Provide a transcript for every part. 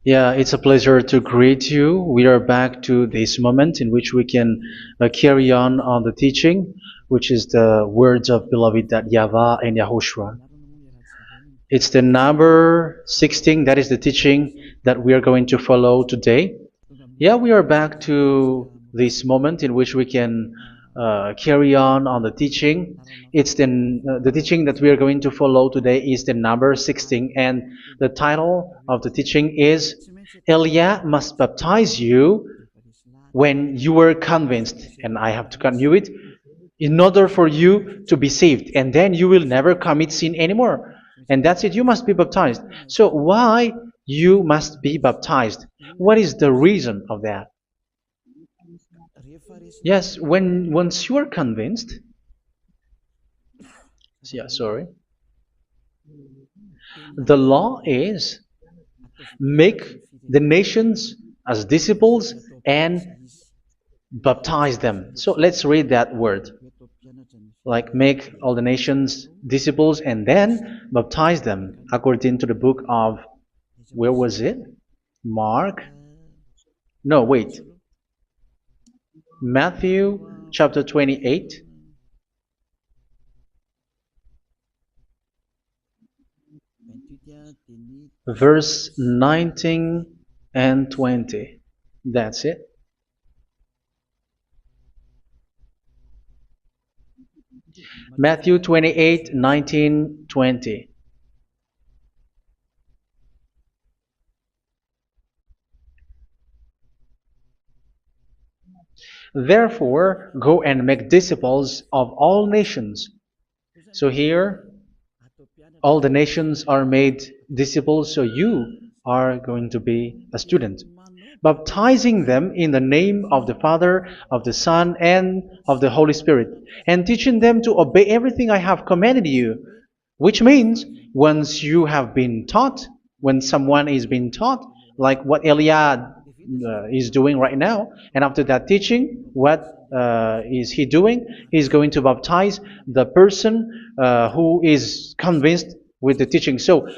Yeah, it's a pleasure to greet you. We are back to this moment in which we can carry on the teaching, which is the words of beloved that YAHVAH and YAHOSHUA. It's the number 16, that is the teaching that we are going to follow today. Yeah, we are back to this moment in which we can carry on the teaching. It's the teaching that we are going to follow today is the number 16, and the title of the teaching is Elia must baptize you when you were convinced, and I have to continue it, in order for you to be saved, and then you will never commit sin anymore. And that's it, you must be baptized. So why you must be baptized? What is the reason of that? Yes, when once you are convinced, yeah, sorry, the law is make the nations as disciples and baptize them. So let's read that word. Like make all the nations disciples and then baptize them according to the book of, where was it? Mark? No, wait. Matthew chapter 28. Verse 19 and 20. That's it. Matthew 28, 19, 20. Therefore, go and make disciples of all nations. So here, all the nations are made disciples, so you are going to be a student. Baptizing them in the name of the Father, of the Son, and of the Holy Spirit, and teaching them to obey everything I have commanded you. Which means, once you have been taught, when someone is being taught, like what Elia is doing right now, and after that teaching, what is he doing? He's going to baptize the person who is convinced with the teaching. So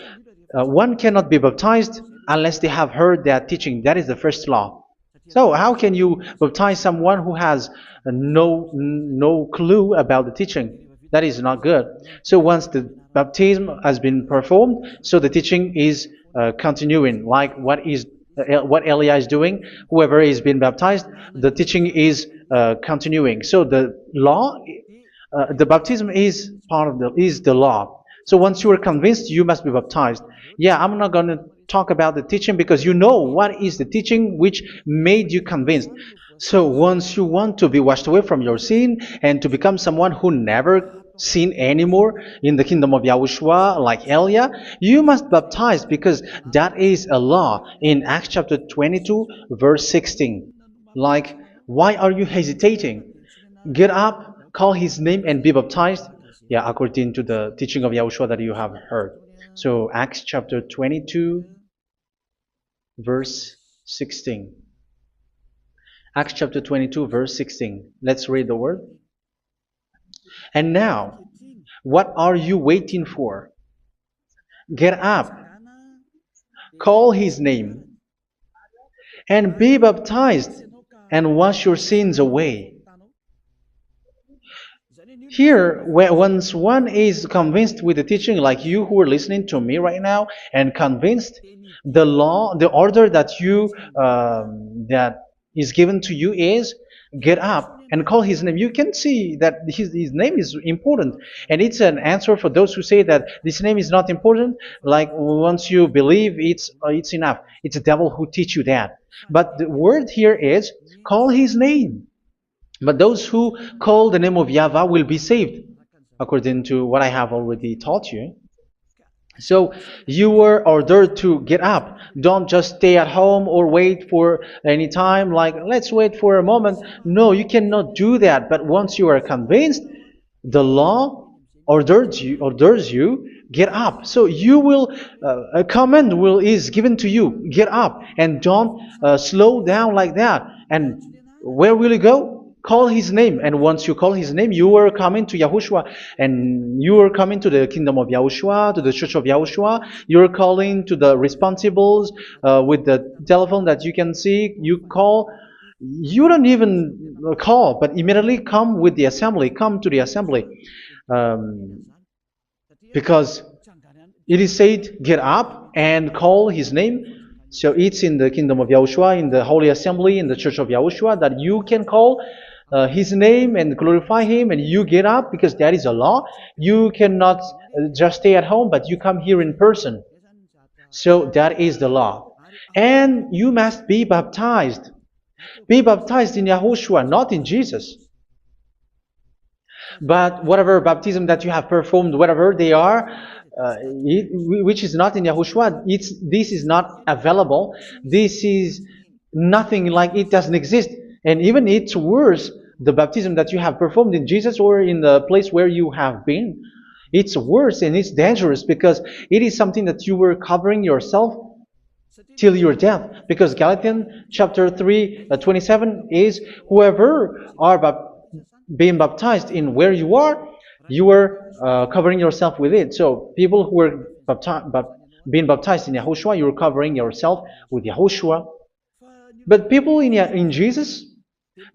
one cannot be baptized unless they have heard that teaching. That is the first law. So how can you baptize someone who has no clue about the teaching? That is not good. So once the baptism has been performed, so the teaching is continuing, like what Elia is doing. Whoever is being baptized, the teaching is continuing. So the law, the baptism is part of the law. So once you are convinced, you must be baptized. Yeah, I'm not going to talk about the teaching because you know what is the teaching which made you convinced. So once you want to be washed away from your sin and to become someone who never sin anymore in the kingdom of Yahushua, like Elia, you must baptize because that is a law in Acts chapter 22, verse 16. Like, why are you hesitating? Get up, call his name, and be baptized. Yeah, according to the teaching of Yahushua that you have heard. So Acts chapter 22, verse 16. Acts chapter 22, verse 16. Let's read the word. And now, what are you waiting for? Get up, call his name, and be baptized, and wash your sins away. Here, once one is convinced with the teaching, like you who are listening to me right now, and convinced, the law, the order that that is given to you is get up and call his name. You can see that his name is important, and it's an answer for those who say that this name is not important. Like once you believe, it's enough. It's the devil who teach you that. But the word here is call his name. But those who call the name of YAHVAH will be saved, according to what I have already taught you. So you were ordered to get up. Don't just stay at home or wait for any time, like let's wait for a moment. No, you cannot do that. But once you are convinced, the law orders you get up. So you will a command is given to you, get up, and don't slow down like that. And where will you go? call his name. And once you call his name, you are coming to Yahushua. And you are coming to the kingdom of Yahushua, to the church of Yahushua. You're calling to the responsibles with the telephone that you can see. You call. You don't even call, but immediately come with the assembly. Come to the assembly. Um, because it is said, get up and call his name. So it's in the kingdom of Yahushua, in the holy assembly, in the church of Yahushua, that you can call his name and glorify him, and you get up, because that is a law. You cannot just stay at home, but you come here in person. So that is the law. And you must be baptized. Be baptized in Yahushua, not in Jesus. But whatever baptism that you have performed, whatever they are, which is not in Yahushua, this is not available. This is nothing, like it doesn't exist. And even it's worse, the baptism that you have performed in Jesus or in the place where you have been. It's worse and it's dangerous, because it is something that you were covering yourself till your death. Because Galatians chapter 3, 27 is, whoever are being baptized in where you are covering yourself with it. So people who were being baptized in Yahushua, you're covering yourself with Yahushua. But people in Jesus,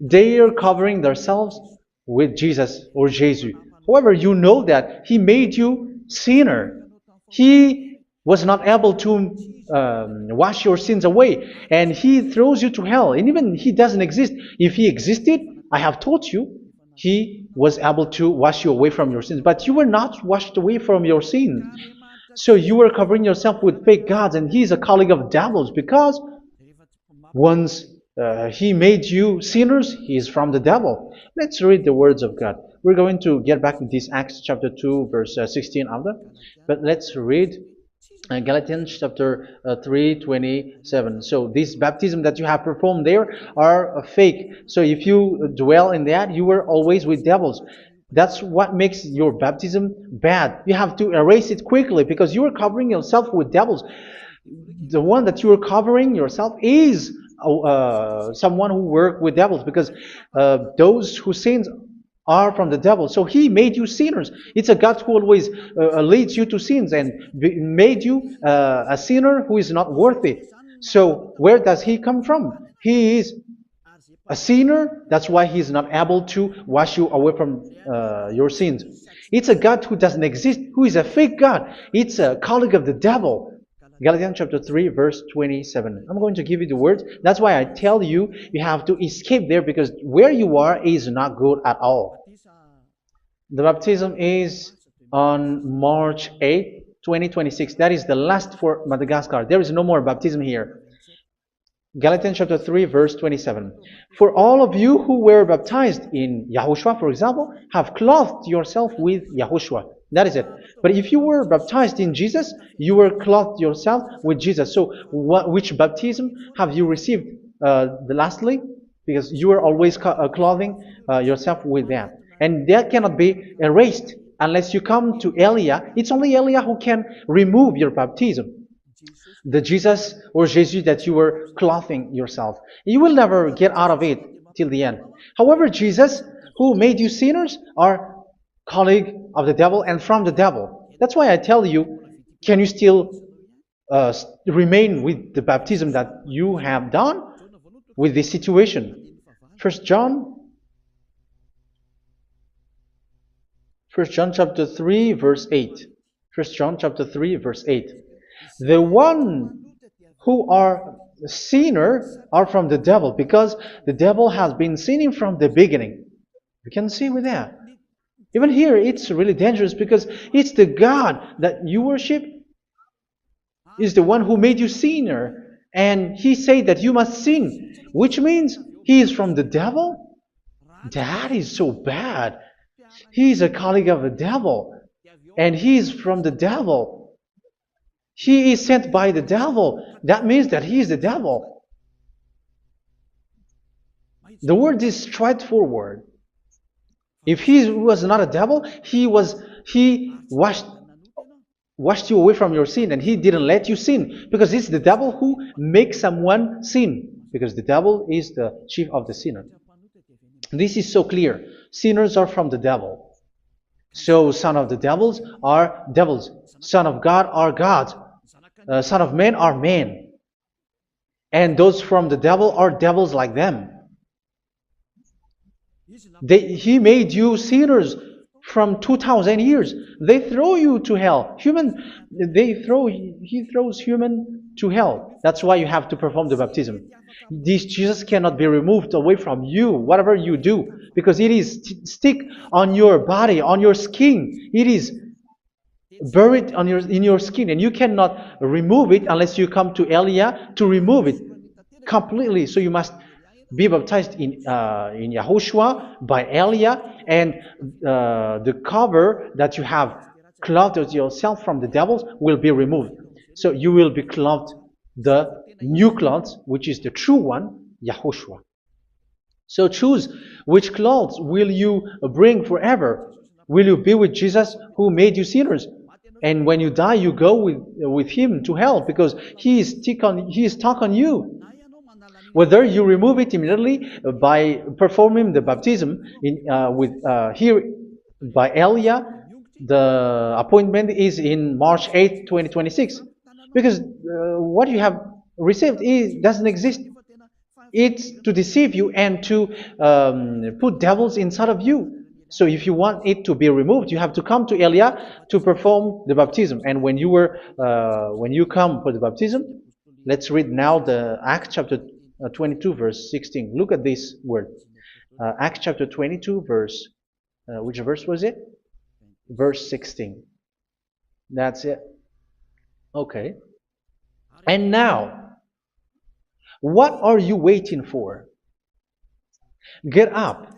they are covering themselves with Jesus or Jesus. However, you know that he made you sinner. He was not able to wash your sins away, and he throws you to hell. And even he doesn't exist. If he existed, I have taught you, he was able to wash you away from your sins. But you were not washed away from your sins. So you were covering yourself with fake gods, and he's a colleague of devils, because once he made you sinners, he is from the devil. Let's read the words of God. We're going to get back to this Acts chapter 2, verse 16 after. But let's read Galatians chapter 3:27. So this baptism that you have performed there are fake. So if you dwell in that, you were always with devils. That's what makes your baptism bad. You have to erase it quickly, because you are covering yourself with devils. The one that you are covering yourself is someone who works with devils, because those who sin are from the devil. So he made you sinners. It's a God who always leads you to sins, and made you a sinner who is not worthy. So where does he come from? He is a sinner. That's why he is not able to wash you away from your sins. It's a God who doesn't exist, who is a fake God. It's a colleague of the devil. Galatians chapter 3, verse 27. I'm going to give you the words. That's why I tell you, you have to escape there, because where you are is not good at all. The baptism is on March 8, 2026. That is the last for Madagascar. There is no more baptism here. Galatians chapter 3, verse 27. For all of you who were baptized in Yahushua, for example, have clothed yourself with Yahushua. That is it. But if you were baptized in Jesus, you were clothed yourself with Jesus. So which baptism have you received lastly? Because you are always clothing yourself with that. And that cannot be erased unless you come to Elia. It's only Elia who can remove your baptism. The Jesus or Jesus that you were clothing yourself. You will never get out of it till the end. However, Jesus, who made you sinners, are colleague of the devil and from the devil. That's why I tell you, can you still remain with the baptism that you have done with this situation? First John chapter 3, verse 8. First John chapter 3, verse 8. The one who are sinner are from the devil, because the devil has been sinning from the beginning. You can see with that. Even here, it's really dangerous, because it's the God that you worship is the one who made you sinner, and he said that you must sin, which means he is from the devil. That is so bad. He is a colleague of the devil, and he is from the devil. He is sent by the devil. That means that he is the devil. The word is straightforward. If he was not a devil, he washed you away from your sin, and he didn't let you sin, because it's the devil who makes someone sin, because the devil is the chief of the sinner. This is so clear. Sinners are from the devil. So son of the devils are devils. Son of God are gods. Son of men are men. And those from the devil are devils like them. He made you sinners from 2,000 years. They throw you to hell. He throws human to hell. That's why you have to perform the baptism. This Jesus cannot be removed away from you, whatever you do, because it is stick on your body, on your skin. It is buried in your skin, and you cannot remove it unless you come to Elia to remove it completely. So you must be baptized in YAHOSHUA by Elia, and the cover that you have clothed yourself from the devils will be removed. So you will be clothed the new clothes, which is the true one, YAHOSHUA. So choose which clothes will you bring forever. Will you be with Jesus who made you sinners? And when you die, you go with him to hell because he is stuck on you. Whether you remove it immediately by performing the baptism here by Elia, the appointment is in March 8, 2026. Because what you have received doesn't exist. It's to deceive you and to put devils inside of you. So if you want it to be removed, you have to come to Elia to perform the baptism. And when you come for the baptism, let's read now the Acts chapter 22 verse 16. Look at this word. Acts chapter 22 verse, which verse was it? Verse 16. That's it. Okay. And now, what are you waiting for? Get up.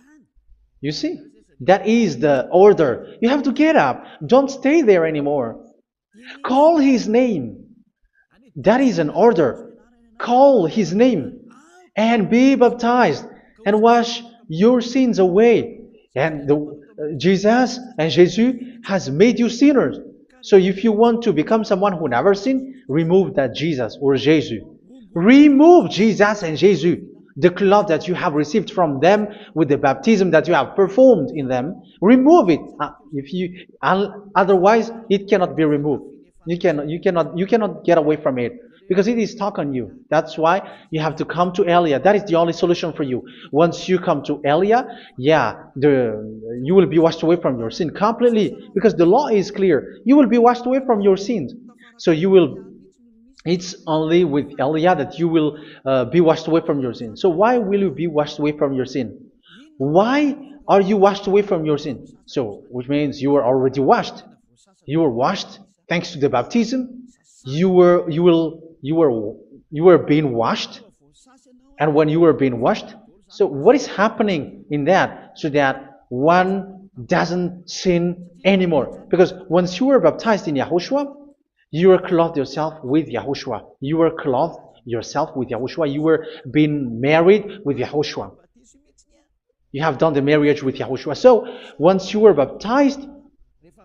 You see, that is the order. You have to get up. Don't stay there anymore. Call his name. That is an order. Call his name and be baptized and wash your sins away. And Jesus has made you sinners. So if you want to become someone who never sinned, remove that Jesus or Jesus. Remove Jesus and Jesus, the cloth that you have received from them with the baptism that you have performed in them. Remove it. Otherwise, it cannot be removed. You cannot get away from it because it is stuck on you. That's why you have to come to Elia. That is the only solution for you. Once you come to Elia, you will be washed away from your sin completely because the law is clear. You will be washed away from your sins. So it's only with Elia that you will be washed away from your sin. So why will you be washed away from your sin? Why are you washed away from your sin? So, which means you were already washed. You were washed thanks to the baptism. You were being washed. And when you were being washed, so what is happening in that? So that one doesn't sin anymore. Because once you were baptized in YAHOSHUA, you were clothed yourself with YAHOSHUA. You were clothed yourself with YAHOSHUA. You were being married with YAHOSHUA. You have done the marriage with YAHOSHUA. So once you were baptized,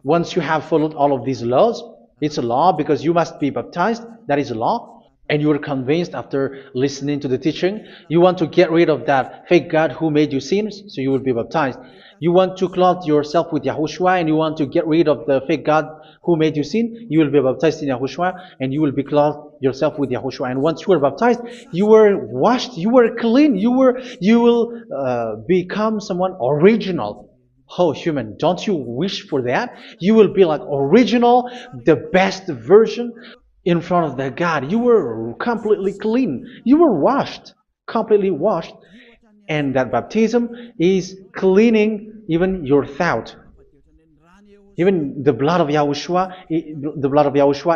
once you have followed all of these laws, it's a law because you must be baptized. That is a law. And you are convinced after listening to the teaching, you want to get rid of that fake God who made you sinners, so you will be baptized. You want to clothe yourself with YAHOSHUA and you want to get rid of the fake God who made you sin, you will be baptized in YAHOSHUA and you will be clothed yourself with YAHOSHUA. And once you are baptized, you were washed, you were clean, you will become someone original. Oh, human, don't you wish for that? You will be like original, the best version in front of the God. You were completely clean. You were washed, completely washed. And that baptism is cleaning even your thought. Even the blood of YAHOSHUA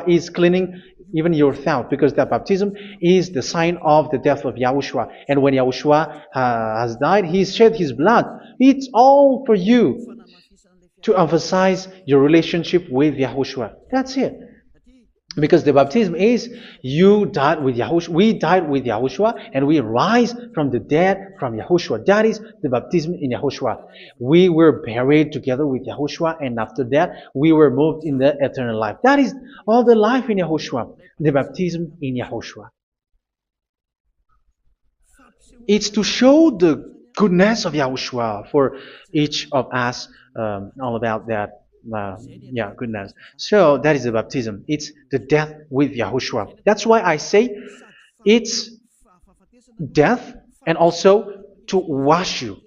is cleaning even your thought, because that baptism is the sign of the death of YAHOSHUA. And when YAHOSHUA has died, he shed his blood. It's all for you to emphasize your relationship with YAHOSHUA. That's it. Because the baptism is you died with YAHOSHUA, we died with YAHOSHUA, and we rise from the dead from YAHOSHUA. That is the baptism in YAHOSHUA. We were buried together with YAHOSHUA, and after that we were moved in the eternal life. That is all the life in YAHOSHUA, the baptism in YAHOSHUA. It's to show the goodness of Yahushua for each of us, all about that. Yeah, goodness. So that is the baptism. It's the death with Yahushua. That's why I say it's death and also to wash you.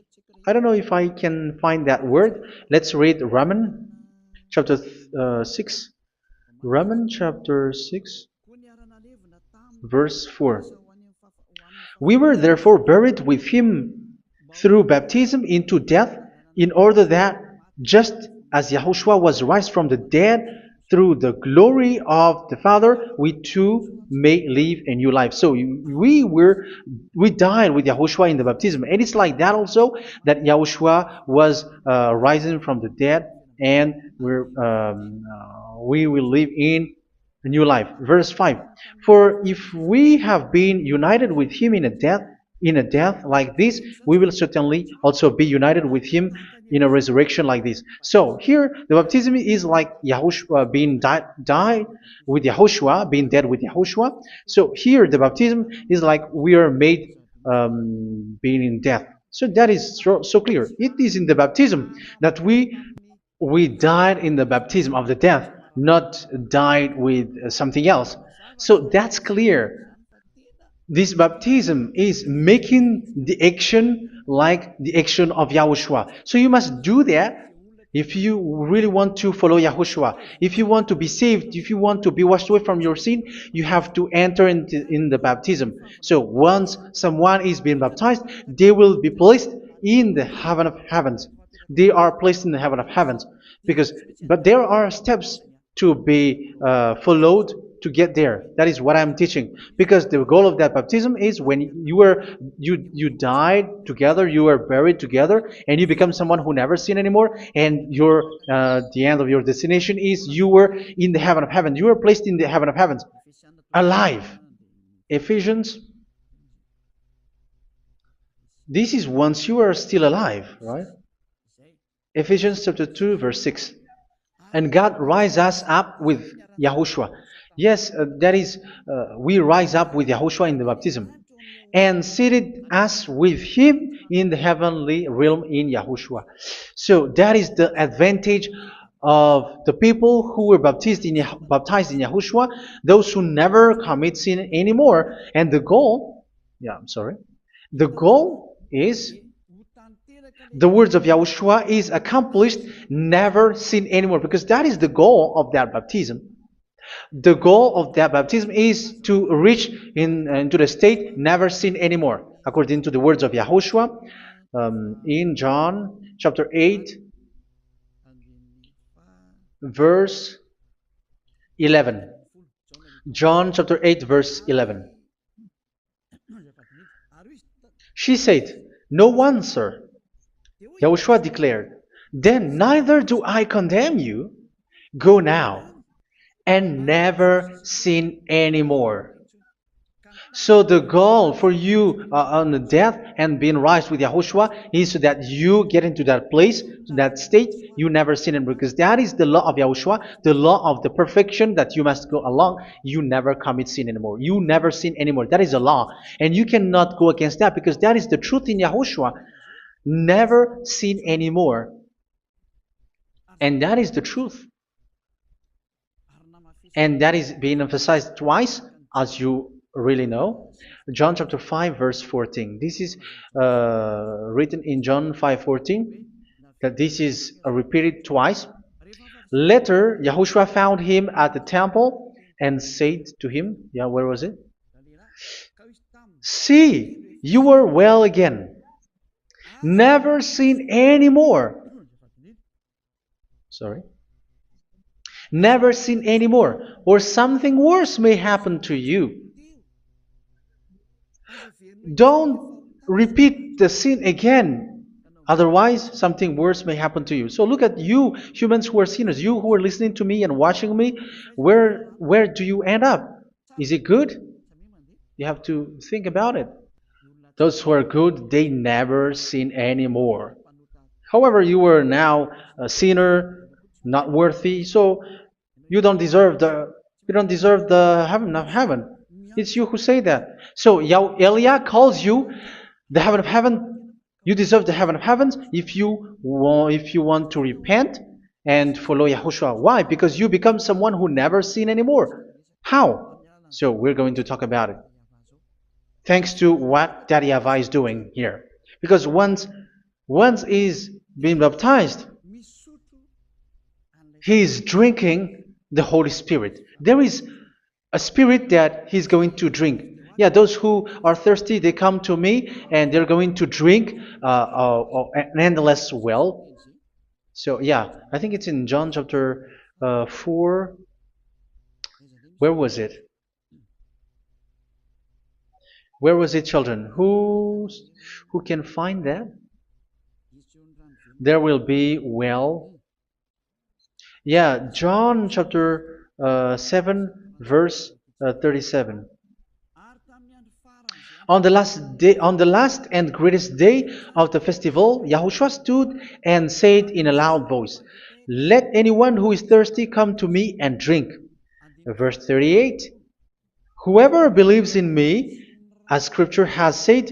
I don't know if I can find that word. Let's read Romans chapter 6. Romans chapter 6, verse 4. We were therefore buried with him through baptism into death, in order that, just as Yahushua was raised from the dead through the glory of the Father, we too may live a new life. So we died with Yahushua in the baptism, and it's like that also that Yahushua was rising from the dead, and we will live in a new life. Verse 5. For if we have been united with him in a death like this, we will certainly also be united with him in a resurrection like this. So here the baptism is like Yahushua being died with Yahushua, being dead with Yahushua. So here the baptism is like we are made being in death. So that is so clear. It is in the baptism that we died in the baptism of the death, not died with something else. So that's clear. This baptism is making the action like the action of Yahushua. So you must do that if you really want to follow Yahushua. If you want to be saved, if you want to be washed away from your sin, you have to enter in the baptism. So once someone is being baptized, they will be placed in the heaven of heavens. They are placed in the heaven of heavens, but there are steps to be followed to get there. That is what I'm teaching, because the goal of that baptism is when you died together, you were buried together, and you become someone who never sin anymore, and the end of your destination is you were in the heaven of heaven. You were placed in the heaven of heavens, alive. Ephesians. This is once you are still alive, right? Ephesians chapter 2, verse 6. And God rise us up with Yahushua. Yes, that is, we rise up with Yahushua in the baptism. And seated us with him in the heavenly realm in Yahushua. So that is the advantage of the people who were baptized in Yahushua, those who never commit sin anymore. And the goal, the goal is the words of Yahushua is accomplished, never sin anymore, because that is the goal of that baptism. The goal of that baptism is to reach into the state never sin anymore, according to the words of Yahushua in John chapter 8, verse 11. John chapter 8, verse 11. She said, "No one, sir." Yahushua declared, "Then neither do I condemn you. Go now and never sin anymore." So the goal for you on the death and being raised with Yahushua is so that you get into that place, that state, you never sin anymore. Because that is the law of Yahushua, the law of the perfection that you must go along. You never commit sin anymore. You never sin anymore. That is a law. And you cannot go against that, because that is the truth in Yahushua. Never sin anymore. And that is the truth. And that is being emphasized twice, as you really know. John chapter 5, verse 14. This is written in John 5:14, that this is repeated twice. Later, Yahushua found him at the temple and said to him, where was it? "See, you are well again. Never sin anymore." Never sin anymore, or something worse may happen to you. Don't repeat the sin again. Otherwise, something worse may happen to you. So look at you, humans who are sinners, you who are listening to me and watching me. Where do you end up? Is it good? You have to think about it. Those who are good, they never sin anymore. However, you are now a sinner, not worthy, so you don't deserve the heaven of heaven. It's you who say that. So Eliah calls you the heaven of heaven You deserve the heaven of heavens if you want to repent and follow Yahushua. Why? Because you become someone who never sin anymore. How? So we're going to talk about it. Thanks to what Daddy YAHVAH is doing here. Because once he's being baptized, he is drinking the Holy Spirit. There is a spirit that he's going to drink. Yeah, those who are thirsty, they come to me and they're going to drink an endless well. So yeah, I think it's in John chapter 4. Where was it? Where was it, children? Who can find that? There will be well. Yeah, John chapter 7, verse 37. On the last and greatest day of the festival, Yahushua stood and said in a loud voice, "Let anyone who is thirsty come to me and drink." Verse 38, "Whoever believes in me, as scripture has said,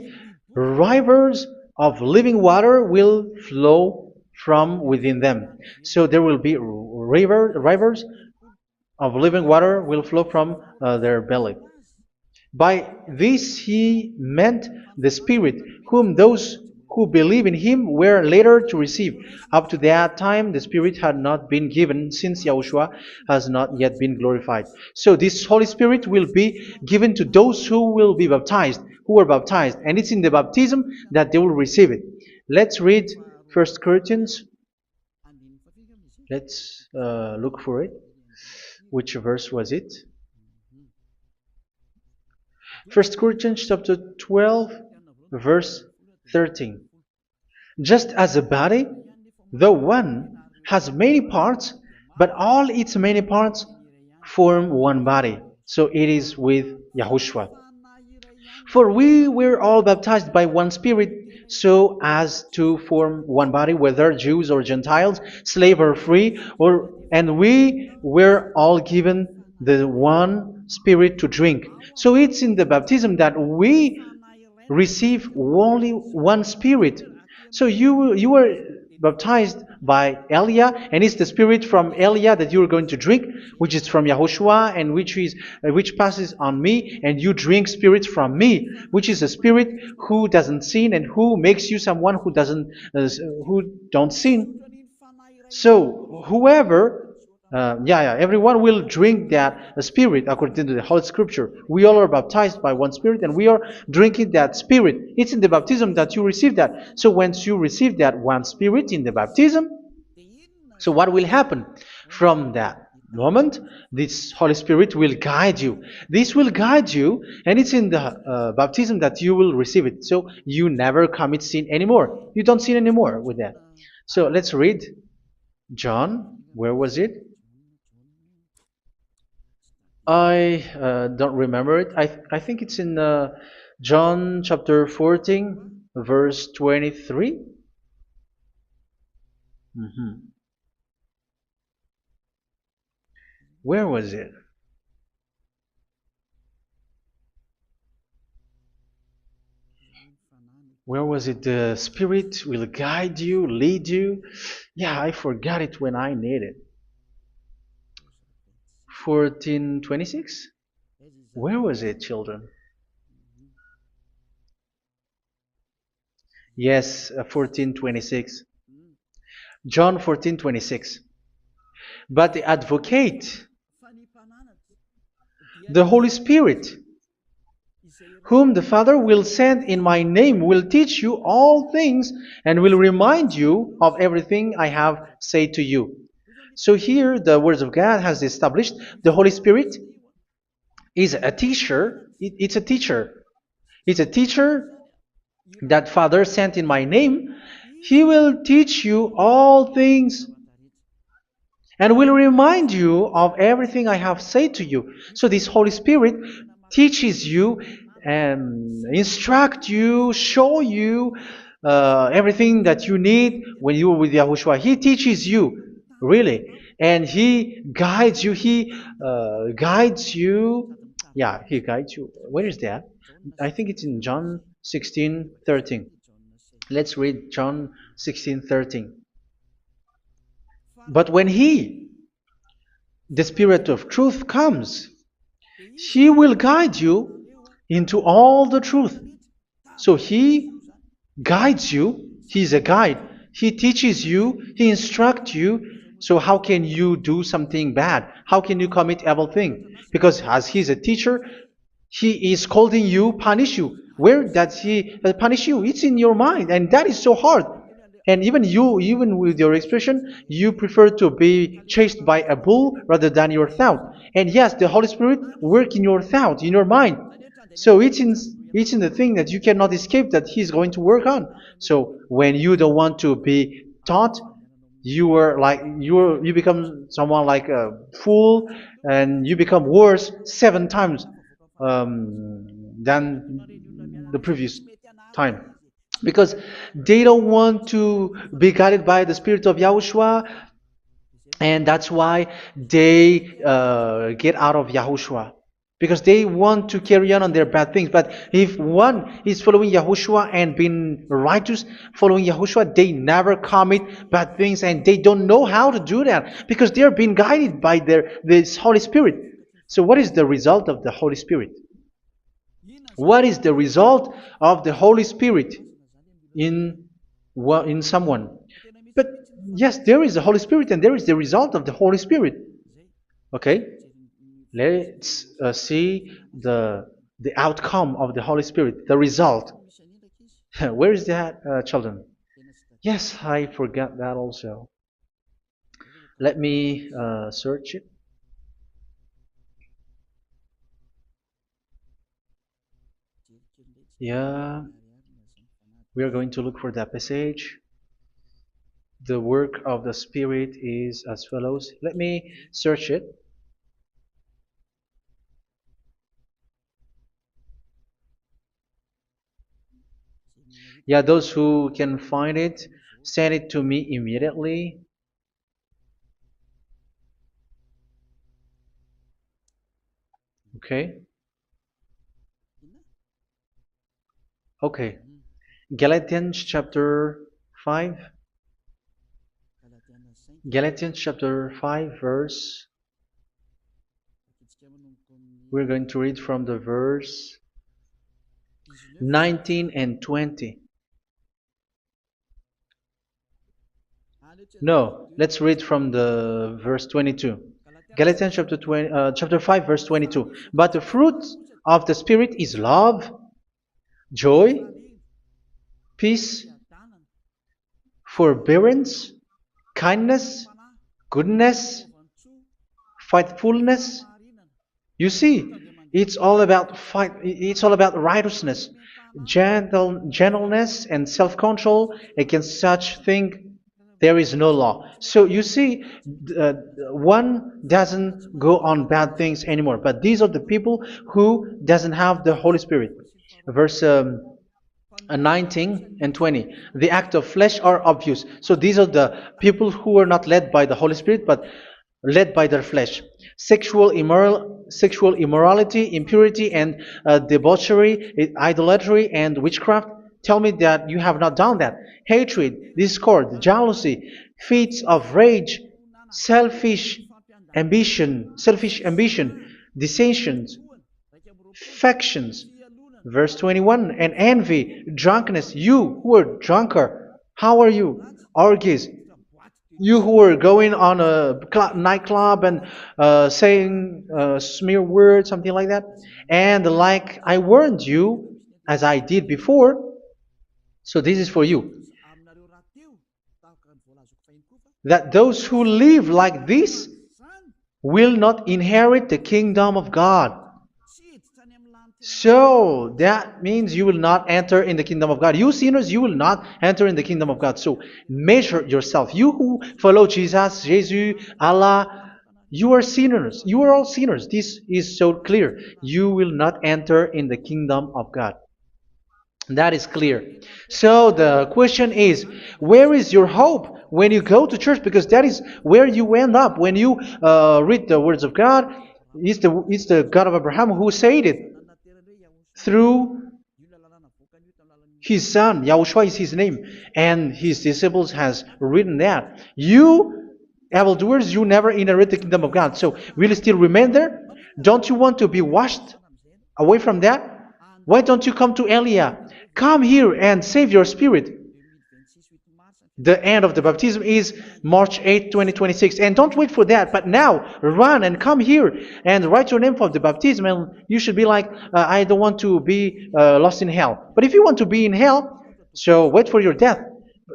rivers of living water will flow from within them." So there will be rivers of living water will flow from their belly. By this he meant the Spirit, whom those who believe in him were later to receive. Up to that time, the Spirit had not been given, since Yahushua has not yet been glorified. So this Holy Spirit will be given to those who will be baptized, who were baptized, and it's in the baptism that they will receive it. Let's read 1 Corinthians. Let's look for it. Which verse was it? 1 Corinthians chapter 12, verse 13. Just as a body, though one, has many parts, but all its many parts form one body. So it is with Yahushua. For we were all baptized by one Spirit, so as to form one body, whether Jews or Gentiles, slave or free, and we were all given the one Spirit to drink. So it's in the baptism that we receive only one Spirit. So you were baptized by Elia, and it's the Spirit from Elia that you are going to drink, which is from Yahushua, and which passes on me, and you drink Spirit from me, which is a Spirit who doesn't sin and who makes you someone who don't sin. So whoever everyone will drink that Spirit according to the Holy Scripture. We all are baptized by one Spirit, and we are drinking that Spirit. It's in the baptism that you receive that. So once you receive that one Spirit in the baptism, so what will happen? From that moment, this Holy Spirit will guide you. This will guide you, and it's in the baptism that you will receive it. So you never commit sin anymore. You don't sin anymore with that. So let's read John. Where was it? I don't remember it. I think it's in John chapter 14, verse 23. Where was it? Where was it? The Spirit will guide you, lead you. Yeah, I forgot it when I need it. 14:26? Where was it, children? Yes, 14:26. John 14:26. But the advocate, the Holy Spirit, whom the Father will send in my name, will teach you all things and will remind you of everything I have said to you. So here the words of God has established the Holy Spirit is a teacher. It's a teacher. It's a teacher that Father sent in my name. He will teach you all things and will remind you of everything I have said to you. So this Holy Spirit teaches you and instruct you, show you everything that you need when you are with Yahushua. He teaches you, really. And He guides you. He guides you. Yeah, He guides you. Where is that? I think it's in John 16:13. Let's read John 16:13. But when He, the Spirit of truth, comes, He will guide you into all the truth. So He guides you. He's a guide. He teaches you. He instructs you. So how can you do something bad? How can you commit evil thing? Because as He's a teacher, He is scolding you, punish you. Where does He punish you? It's in your mind, and that is so hard. And even you, even with your expression, you prefer to be chased by a bull rather than your thought. And yes, the Holy Spirit work in your thought, in your mind. So it's in the thing that you cannot escape that He's going to work on. So when you don't want to be taught, you become someone like a fool, and you become worse 7 times than the previous time, because they don't want to be guided by the Spirit of Yahushua, and that's why they get out of Yahushua, because they want to carry on their bad things. But if one is following Yahushua and being righteous, following Yahushua, they never commit bad things, and they don't know how to do that because they are being guided by this Holy Spirit. So what is the result of the Holy Spirit? What is the result of the Holy Spirit in someone? But yes, there is the Holy Spirit, and there is the result of the Holy Spirit. Okay, let's see the outcome of the Holy Spirit, the result. Where is that, children? Yes, I forgot that also. Let me search it. Yeah, we are going to look for that passage. The work of the Spirit is as follows. Let me search it. Yeah, those who can find it, send it to me immediately. Okay. Okay. Galatians chapter 5. Galatians chapter 5 verse. We're going to read from the verse 19 and 20. No, let's read from the verse 22. Galatians chapter 5 verse 22. But the fruit of the Spirit is love, joy, peace, forbearance, kindness, goodness, faithfulness. You see, it's all about fight. It's all about righteousness, gentleness, and self-control. Against such thing, there is no law. So you see, one doesn't go on bad things anymore. But these are the people who doesn't have the Holy Spirit. Verse 19 and 20. The act of flesh are obvious. So these are the people who are not led by the Holy Spirit, but led by their flesh. Sexual immorality, impurity, and debauchery, idolatry, and witchcraft. Tell me that you have not done that. Hatred, discord, jealousy, fits of rage, selfish ambition, dissensions, factions. Verse 21, and envy, drunkenness. You who are drunkard, how are you? Orgies. You who are going on a nightclub and saying smear words, something like that. And like I warned you, as I did before, so this is for you, that those who live like this will not inherit the kingdom of God. So that means you will not enter in the kingdom of God. You sinners, you will not enter in the kingdom of God. So measure yourself. You who follow Jesus, Allah, you are sinners. You are all sinners. This is so clear. You will not enter in the kingdom of God. That is clear. So the question is, where is your hope when you go to church? Because that is where you end up when you read the words of God. It's the God of Abraham who said it. Through His son, Yahushua is his name, and his disciples has written that. You evildoers, you never inherit the kingdom of God. So will you still remain there? Don't you want to be washed away from that? Why don't you come to Elia? Come here and save your spirit. The end of the baptism is March 8th, 2026. And don't wait for that, but now run and come here and write your name for the baptism. And you should be like, I don't want to be lost in hell. But if you want to be in hell, so wait for your death.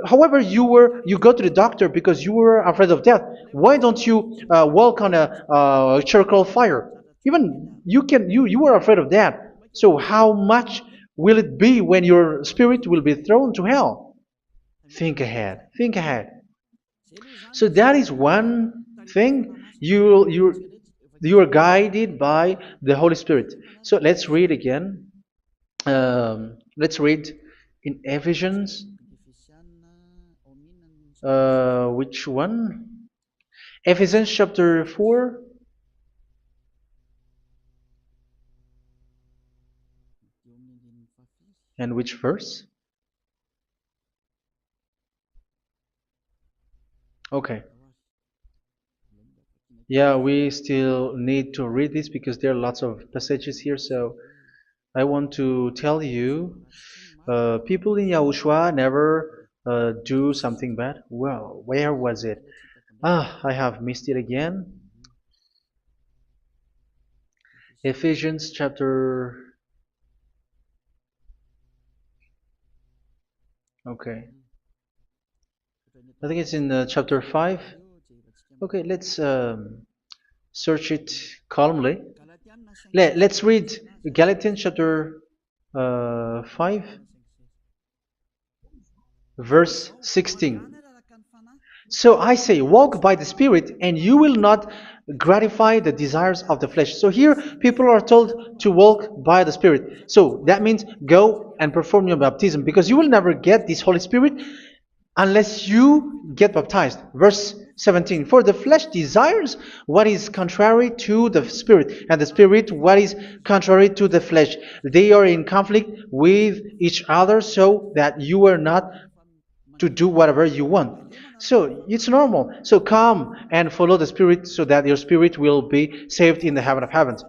However, you go to the doctor because you were afraid of death. Why don't you walk on a charcoal fire? Even you were afraid of that. So how much will it be when your spirit will be thrown to hell? Think ahead. Think ahead. So that is one thing. You are guided by the Holy Spirit. So let's read again. Let's read in Ephesians. Which one? Ephesians chapter 4. And which verse? Okay. Yeah, we still need to read this because there are lots of passages here. So I want to tell you, people in Yahushua never do something bad. Well, where was it? I have missed it again. Ephesians chapter. Okay. I think it's in chapter 5. Okay, let's search it calmly. Let's read Galatians chapter 5, verse 16. So I say, walk by the Spirit, and you will not gratify the desires of the flesh. So here, people are told to walk by the Spirit. So that means go and perform your baptism, because you will never get this Holy Spirit unless you get baptized. Verse 17. For the flesh desires what is contrary to the Spirit, and the Spirit what is contrary to the flesh. They are in conflict with each other, so that you are not to do whatever you want. So it's normal. So come and follow the Spirit so that your spirit will be saved in the heaven of heavens.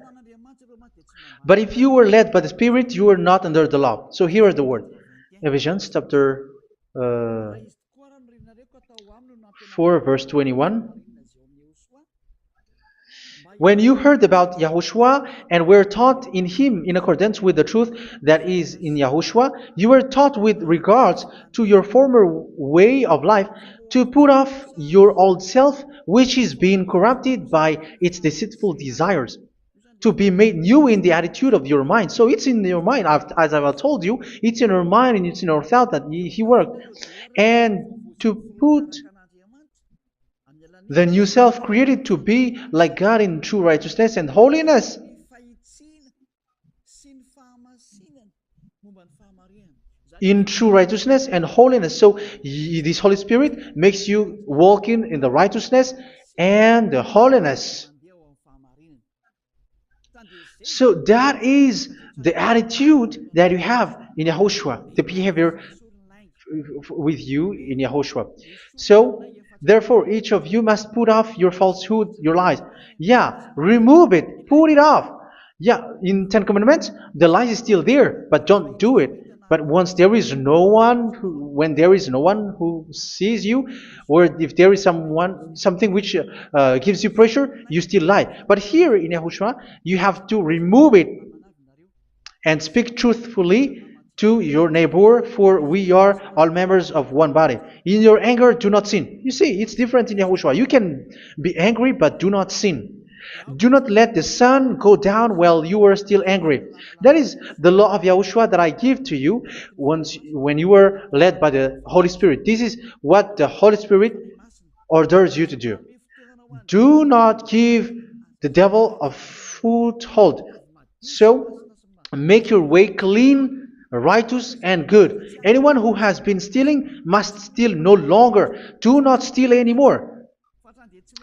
But if you were led by the Spirit, you are not under the law. So here is the word. Ephesians chapter 4 verse 21. When you heard about Yahushua and were taught in him in accordance with the truth that is in Yahushua, you were taught with regards to your former way of life to put off your old self, which is being corrupted by its deceitful desires, to be made new in the attitude of your mind. So it's in your mind, as I've told you, it's in your mind and it's in your thought that he worked. And to put the new self created to be like God in true righteousness and holiness. In true righteousness and holiness. So this Holy Spirit makes you walk in the righteousness and the holiness. So that is the attitude that you have in Yahushua, the behavior with you in Yahushua. So therefore, each of you must put off your falsehood, your lies. Yeah, remove it, put it off. Yeah, in Ten Commandments, the lies is still there, but don't do it. But once there is no one, when there is no one who sees you, or if there is something which gives you pressure, you still lie. But here in Yahushua, you have to remove it and speak truthfully to your neighbor, for we are all members of one body. In your anger, do not sin. You see, it's different in Yahushua. You can be angry, but do not sin. Do not let the sun go down while you are still angry. That is the law of Yahushua that I give to you when you were led by the Holy Spirit. This is what the Holy Spirit orders you to do. Do not give the devil a foothold. So, make your way clean, righteous, and good. Anyone who has been stealing must steal no longer. Do not steal anymore.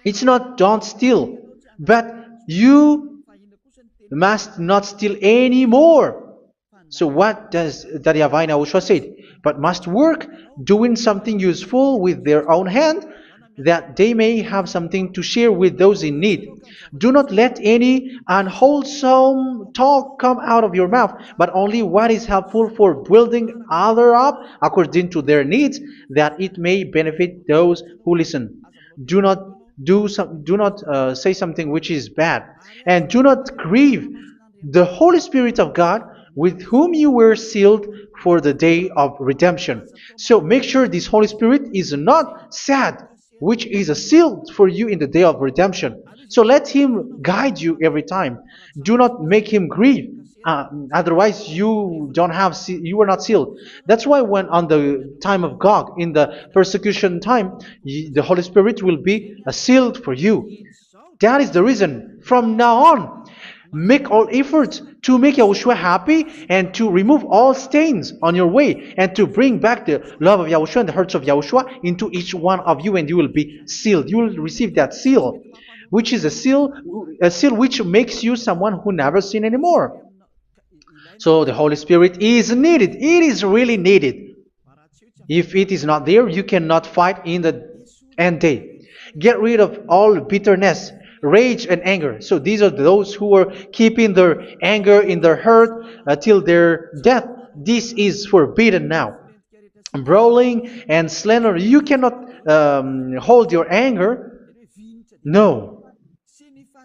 It's not don't steal, but you must not steal anymore. So what does Daddy Avai Yahushua said? But must work doing something useful with their own hand, that they may have something to share with those in need. Do not let any unwholesome talk come out of your mouth, but only what is helpful for building other up according to their needs, that it may benefit those who listen. Do not do not say something which is bad, and do not grieve the Holy Spirit of God, with whom you were sealed for the day of redemption. So make sure this Holy Spirit is not sad, which is a seal for you in the day of redemption. So let him guide you every time. Do not make him grieve. Otherwise, you don't have you are not sealed. That's why when on the time of God, in the persecution time, the Holy Spirit will be a sealed for you. That is the reason. From now on, make all efforts to make Yahushua happy and to remove all stains on your way and to bring back the love of Yahushua and the hearts of Yahushua into each one of you, and you will be sealed. You will receive that seal, which is a seal which makes you someone who never sin anymore. So the Holy Spirit is needed. It is really needed. If it is not there, you cannot fight in the end day. Get rid of all bitterness, rage, and anger. So these are those who are keeping their anger in their heart till their death. This is forbidden now. Brawling and slander. You cannot hold your anger. No.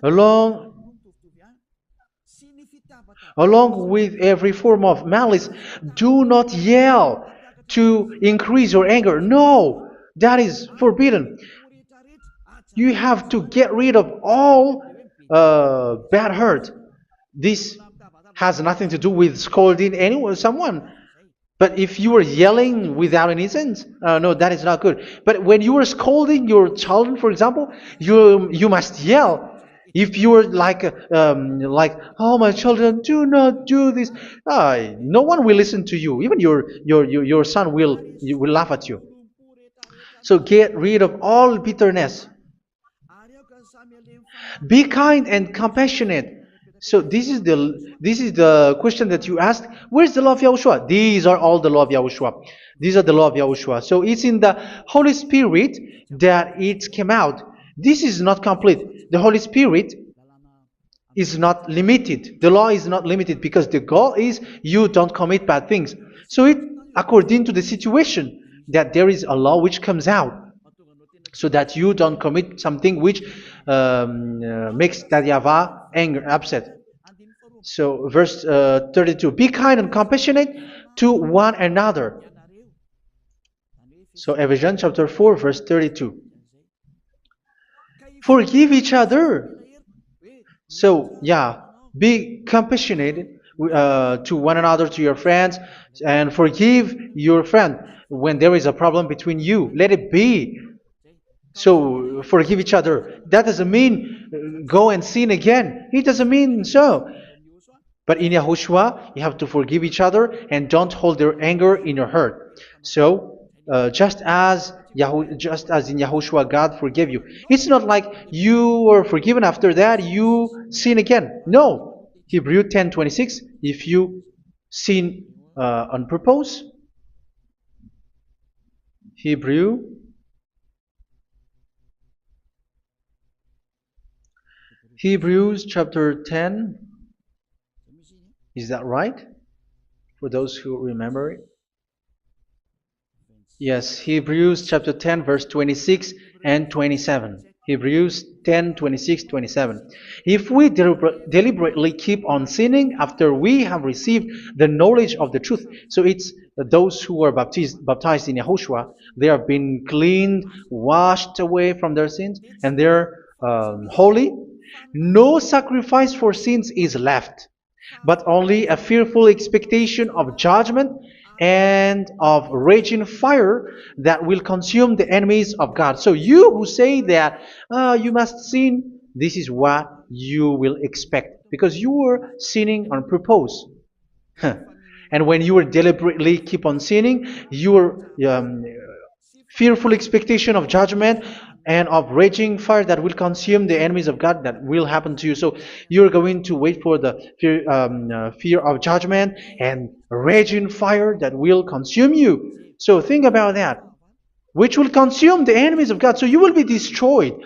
Along Along with every form of malice, do not yell to increase your anger. No, that is forbidden. You have to get rid of all bad hurt. This has nothing to do with scolding anyone, someone. But if you are yelling without any sense, no, that is not good. But when you are scolding your children, for example, you must yell. If you are like, oh my children, do not do this, no one will listen to you. Even your son will laugh at you. So get rid of all bitterness. Be kind and compassionate. So this is the question that you asked. Where's the law of Yahushua? These are all the law of Yahushua. These are the law of Yahushua. So it's in the Holy Spirit that it came out. This is not complete. The Holy Spirit is not limited. The law is not limited because the goal is you don't commit bad things. So it according to the situation that there is a law which comes out, so that you don't commit something which makes that YAHVAH anger, upset. So verse 32, be kind and compassionate to one another. So Ephesians chapter 4 verse 32. Forgive each other. So yeah, be compassionate to one another, to your friends, and forgive your friend when there is a problem between you. Let it be. So forgive each other. That doesn't mean go and sin again. It doesn't mean so. But in Yahushua, you have to forgive each other and don't hold your anger in your heart. So just as in Yahushua God forgave you. It's not like you were forgiven after that you sin again. No. Hebrew 10:26. If you sin on purpose, Hebrews chapter 10. Is that right? For those who remember it. Yes, Hebrews chapter 10 verse 26 and 27. Hebrews 10, 26, 27. If we deliberately keep on sinning after we have received the knowledge of the truth, so it's those who are baptized in Yahushua, they have been cleaned, washed away from their sins, and they're holy. No sacrifice for sins is left, but only a fearful expectation of judgment and of raging fire that will consume the enemies of God. So you who say that you must sin, this is what you will expect, because you were sinning on purpose. And when you deliberately keep on sinning, your fearful expectation of judgment and of raging fire that will consume the enemies of God that will happen to you. So you're going to wait for the fear of judgment and raging fire that will consume you. So think about that, which will consume the enemies of God. So you will be destroyed.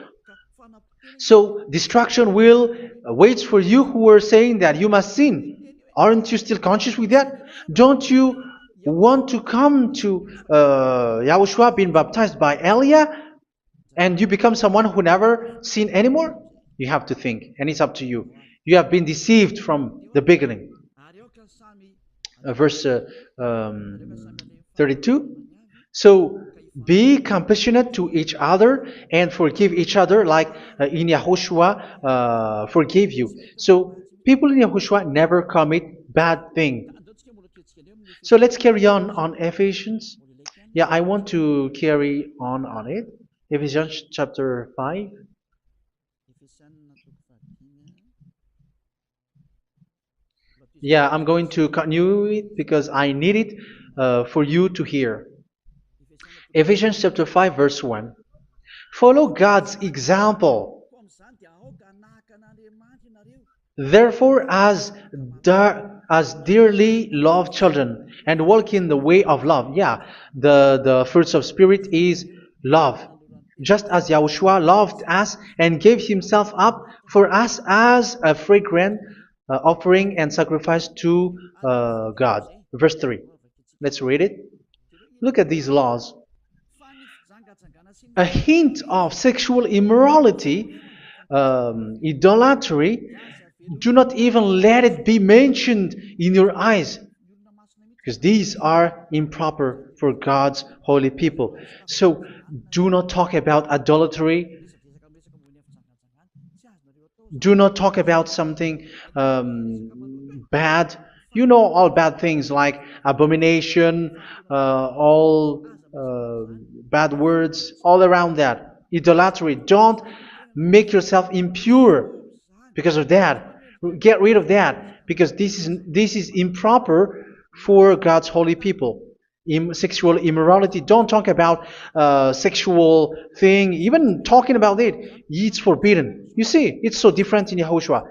So destruction will wait for you who are saying that you must sin. Aren't you still conscious with that? Don't you want to come to Yahushua being baptized by Elia and you become someone who never sinned anymore? You have to think, and it's up to you. You have been deceived from the beginning. Verse 32. So be compassionate to each other and forgive each other like in Yahushua forgave you. So people in Yahushua never commit bad thing. So let's carry on Ephesians. Yeah, I want to carry on it. Ephesians chapter 5. Yeah, I'm going to continue it because I need it for you to hear. Ephesians chapter 5 verse 1. Follow God's example. Therefore, as dearly loved children, and walk in the way of love. Yeah, the fruits of spirit is love. Just as Yahushua loved us and gave himself up for us as a fragrant offering and sacrifice to God. Verse 3. Let's read it. Look at these laws. A hint of sexual immorality, idolatry, do not even let it be mentioned in your eyes, because these are improper for God's holy people. So do not talk about idolatry. Do not talk about something bad. You know all bad things like abomination, all bad words, all around that. Idolatry. Don't make yourself impure because of that. Get rid of that because this is improper for God's holy people. Sexual immorality. Don't talk about sexual thing. Even talking about it's forbidden. You see, it's so different in Yahushua.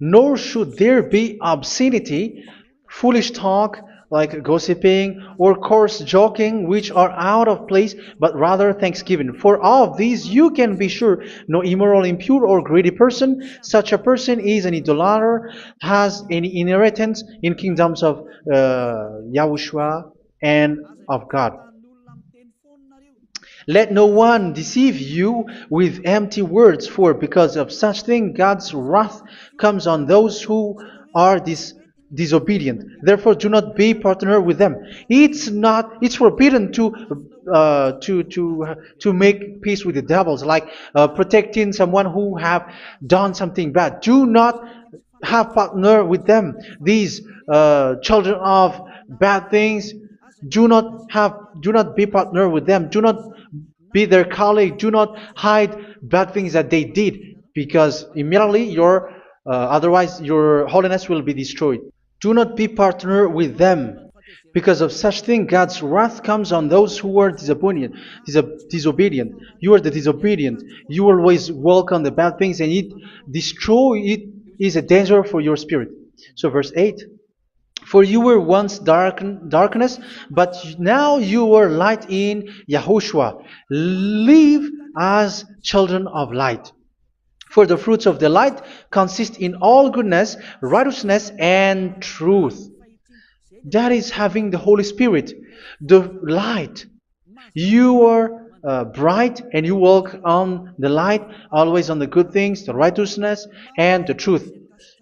Nor should there be obscenity, foolish talk like gossiping or coarse joking, which are out of place, but rather thanksgiving. For of these you can be sure: no immoral, impure, or greedy person, such a person is an idolater, has any inheritance in kingdoms of Yahushua and of God. Let no one deceive you with empty words, for because of such thing God's wrath comes on those who are disobedient. Therefore, do not be partner with them. It's forbidden to make peace with the devils, like protecting someone who have done something bad. Do not have partner with them. These children of bad things. Do not be partner with them. Do not be their colleague. Do not hide bad things that they did, because immediately otherwise your holiness will be destroyed. Do not be partner with them. Because of such thing, God's wrath comes on those who are disobedient. Disobedient. You are the disobedient. You always walk on the bad things, and it is a danger for your spirit. So verse 8. For you were once darkness, but now you are light in Yahushua. Live as children of light. For the fruits of the light consist in all goodness, righteousness, and truth. That is having the Holy Spirit, the light. You are bright and you walk on the light, always on the good things, the righteousness, and the truth.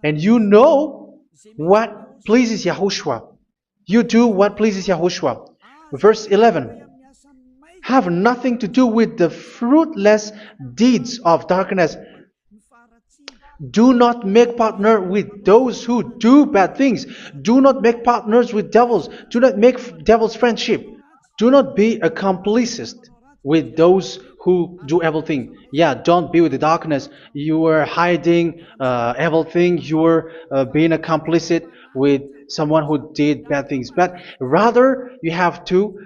And you know what pleases Yahushua. You do what pleases Yahushua. Verse 11. Have nothing to do with the fruitless deeds of darkness. Do not make partner with those who do bad things. Do not make partners with devils. Do not make devils friendship. Do not be accomplices with those who do evil thing. Yeah, don't be with the darkness. You are hiding evil thing. You are being complicit with someone who did bad things. But rather, you have to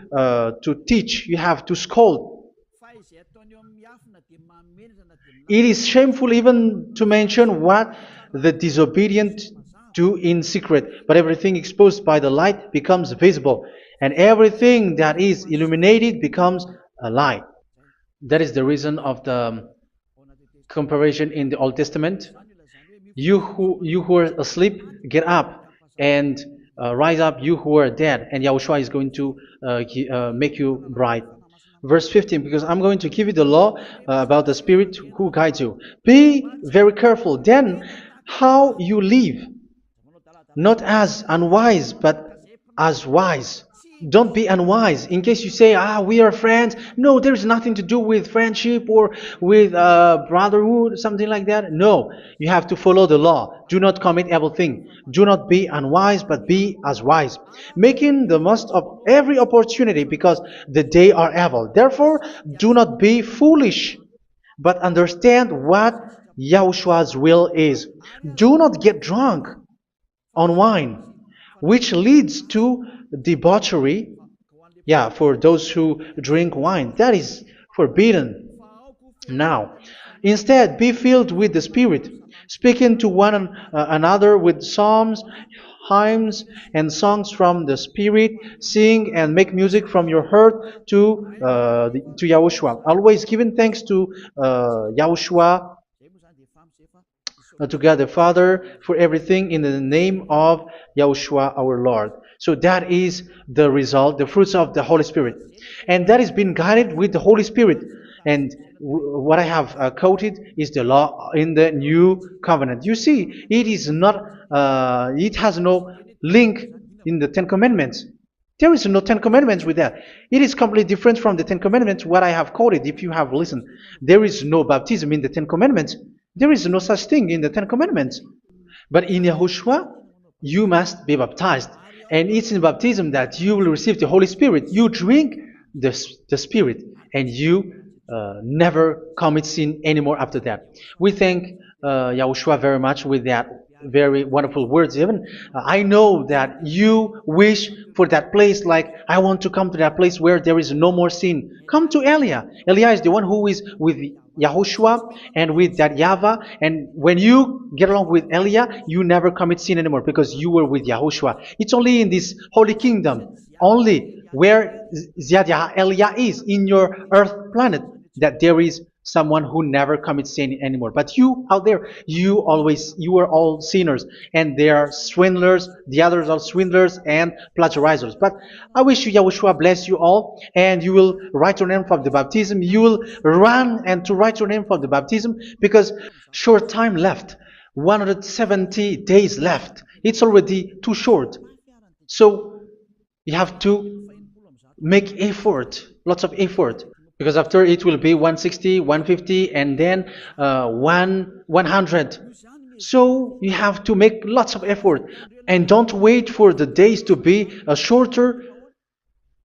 teach. You have to scold. It is shameful even to mention what the disobedient do in secret, but everything exposed by the light becomes visible, and everything that is illuminated becomes a light. That is the reason of the comparison in the Old Testament. You who are asleep, get up and rise up, you who are dead, and Yahushua is going to make you bright. Verse 15, because I'm going to give you the law about the Spirit who guides you. Be very careful then how you live, not as unwise, but as wise. Don't be unwise. In case you say, we are friends. No, there's nothing to do with friendship or with brotherhood, something like that. No, you have to follow the law. Do not commit evil thing. Do not be unwise, but be as wise, making the most of every opportunity, because the day are evil. Therefore, do not be foolish, but understand what Yahushua's will is. Do not get drunk on wine, which leads to debauchery. Yeah, for those who drink wine, that is forbidden now. Instead, be filled with the Spirit, speaking to one another with psalms, hymns, and songs from the Spirit. Sing and make music from your heart to Yahushua, always giving thanks to Yahushua, to God the Father, for everything in the name of Yahushua our Lord. So that is the result, the fruits of the Holy Spirit. And that is being guided with the Holy Spirit. And what I have quoted is the law in the new covenant. You see, it is not, it has no link in the Ten Commandments. There is no Ten Commandments with that. It is completely different from the Ten Commandments, what I have quoted, if you have listened. There is no baptism in the Ten Commandments. There is no such thing in the Ten Commandments. But in Yahushua, you must be baptized. And it's in baptism that you will receive the Holy Spirit. You drink the Spirit, and you never commit sin anymore after that. We thank Yahushua very much with that very wonderful words. Even I know that you wish for that place, like, I want to come to that place where there is no more sin. Come to Elia. Elia is the one who is with Yahushua and with that YAHVAH. And when you get along with Elia, you never commit sin anymore, because you were with Yahushua. It's only in this holy kingdom, only where Elia is, in your earth planet, that there is someone who never commits sin anymore. But you out there, you are all sinners, and they are swindlers. The others are swindlers and plagiarizers. But I wish you, Yahushua, bless you all, and you will write your name for the baptism. You will run and to write your name for the baptism, because short time left, 170 days left. It's already too short. So you have to make effort, lots of effort, because after it will be 160, 150, and then 100. So you have to make lots of effort, and don't wait for the days to be shorter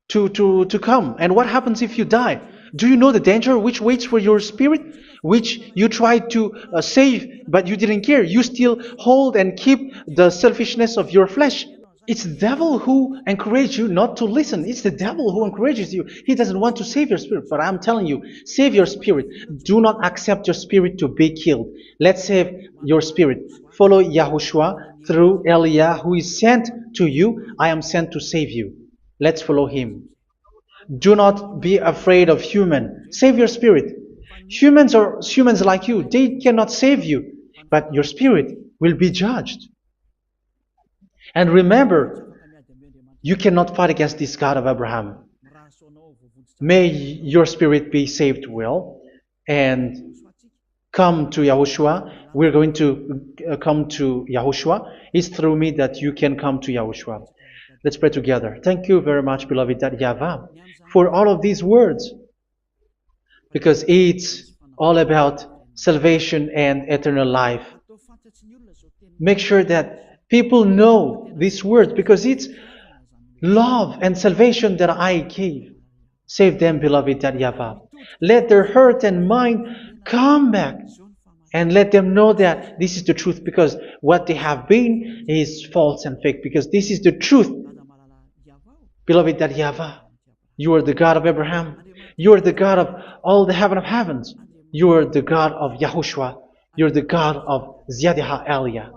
to come. And what happens if you die? Do you know the danger which waits for your spirit, which you tried to save, but you didn't care? You still hold and keep the selfishness of your flesh. It's the devil who encourages you not to listen. It's the devil who encourages you. He doesn't want to save your spirit. But I'm telling you, save your spirit. Do not accept your spirit to be killed. Let's save your spirit. Follow Yahushua through Elia, who is sent to you. I am sent to save you. Let's follow him. Do not be afraid of human. Save your spirit. Humans are humans like you. They cannot save you. But your spirit will be judged. And remember, you cannot fight against this God of Abraham. May your spirit be saved well, and come to Yahushua. We're going to come to Yahushua. It's through me that you can come to Yahushua. Let's pray together. Thank you very much, beloved YAHVAH, for all of these words, because it's all about salvation and eternal life. Make sure that people know these words, because it's love and salvation that I gave. Save them, beloved YAHVAH. Let their heart and mind come back, and let them know that this is the truth, because what they have been is false and fake, because this is the truth. Beloved YAHVAH, you are the God of Abraham. You are the God of all the heaven of heavens. You are the God of YAHOSHUA. You're the God of Ziyadiha Aliyah.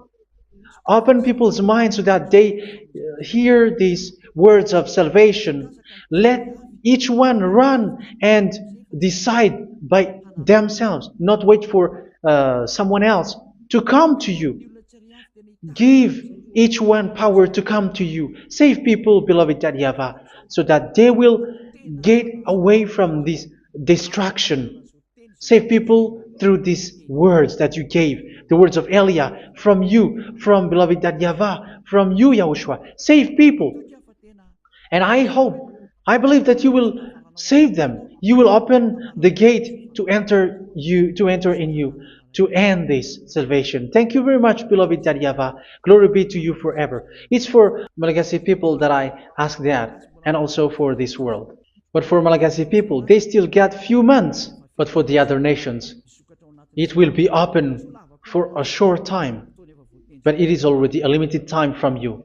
Open people's minds so that they hear these words of salvation. Let each one run and decide by themselves, not wait for someone else to come to you. Give each one power to come to you. Save people, beloved YAHVAH, so that they will get away from this distraction. Save people through these words that you gave, the words of Elia, from you, from beloved YAHVAH, from you, Yahushua. Save people. And I believe that you will save them. You will open the gate to enter in you, to end this salvation. Thank you very much, beloved YAHVAH. Glory be to you forever. It's for Malagasy people that I ask that, and also for this world. But for Malagasy people, they still get few months. But for the other nations, it will be open for a short time. But it is already a limited time from you.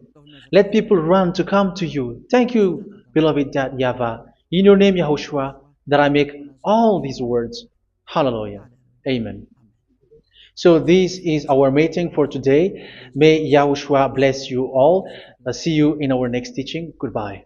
Let people run to come to you. Thank you, beloved YAHVAH. In your name, Yahushua, that I make all these words. Hallelujah. Amen. So this is our meeting for today. May Yahushua bless you all. See you in our next teaching. Goodbye.